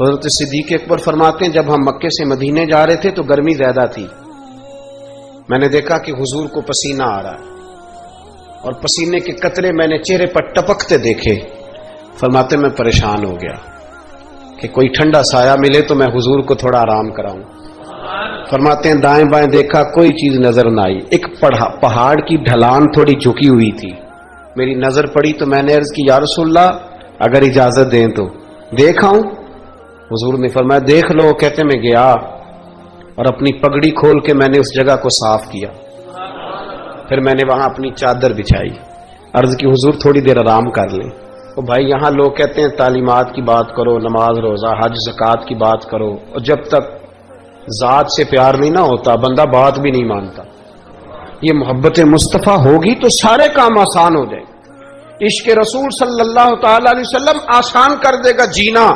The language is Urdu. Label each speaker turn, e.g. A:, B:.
A: تو حضرت صدیق اکبر فرماتے ہیں جب ہم مکے سے مدینے جا رہے تھے تو گرمی زیادہ تھی، میں نے دیکھا کہ حضور کو پسینہ آ رہا ہے اور پسینے کے قطرے میں نے چہرے پر ٹپکتے دیکھے۔ فرماتے میں پریشان ہو گیا کہ کوئی ٹھنڈا سایہ ملے تو میں حضور کو تھوڑا آرام کراؤں۔ فرماتے ہیں دائیں بائیں دیکھا، کوئی چیز نظر نہ آئی، ایک پہاڑ کی ڈھلان تھوڑی جھکی ہوئی تھی، میری نظر پڑی تو میں نے عرض کی یا رسول اللہ اگر اجازت دیں تو دیکھ آؤں؟ حضور نے فرمایا دیکھ لو۔ کہتے میں گیا اور اپنی پگڑی کھول کے میں نے اس جگہ کو صاف کیا، پھر میں نے وہاں اپنی چادر بچھائی، عرض کی حضور تھوڑی دیر آرام کر لیں۔ تو بھائی یہاں لوگ کہتے ہیں تعلیمات کی بات کرو، نماز روزہ حج زکوٰۃ کی بات کرو، اور جب تک ذات سے پیار نہیں نہ ہوتا بندہ بات بھی نہیں مانتا۔ یہ محبت مصطفیٰ ہوگی تو سارے کام آسان ہو جائیں۔ عشق رسول صلی اللہ تعالی علیہ وسلم آسان کر دے گا جینا۔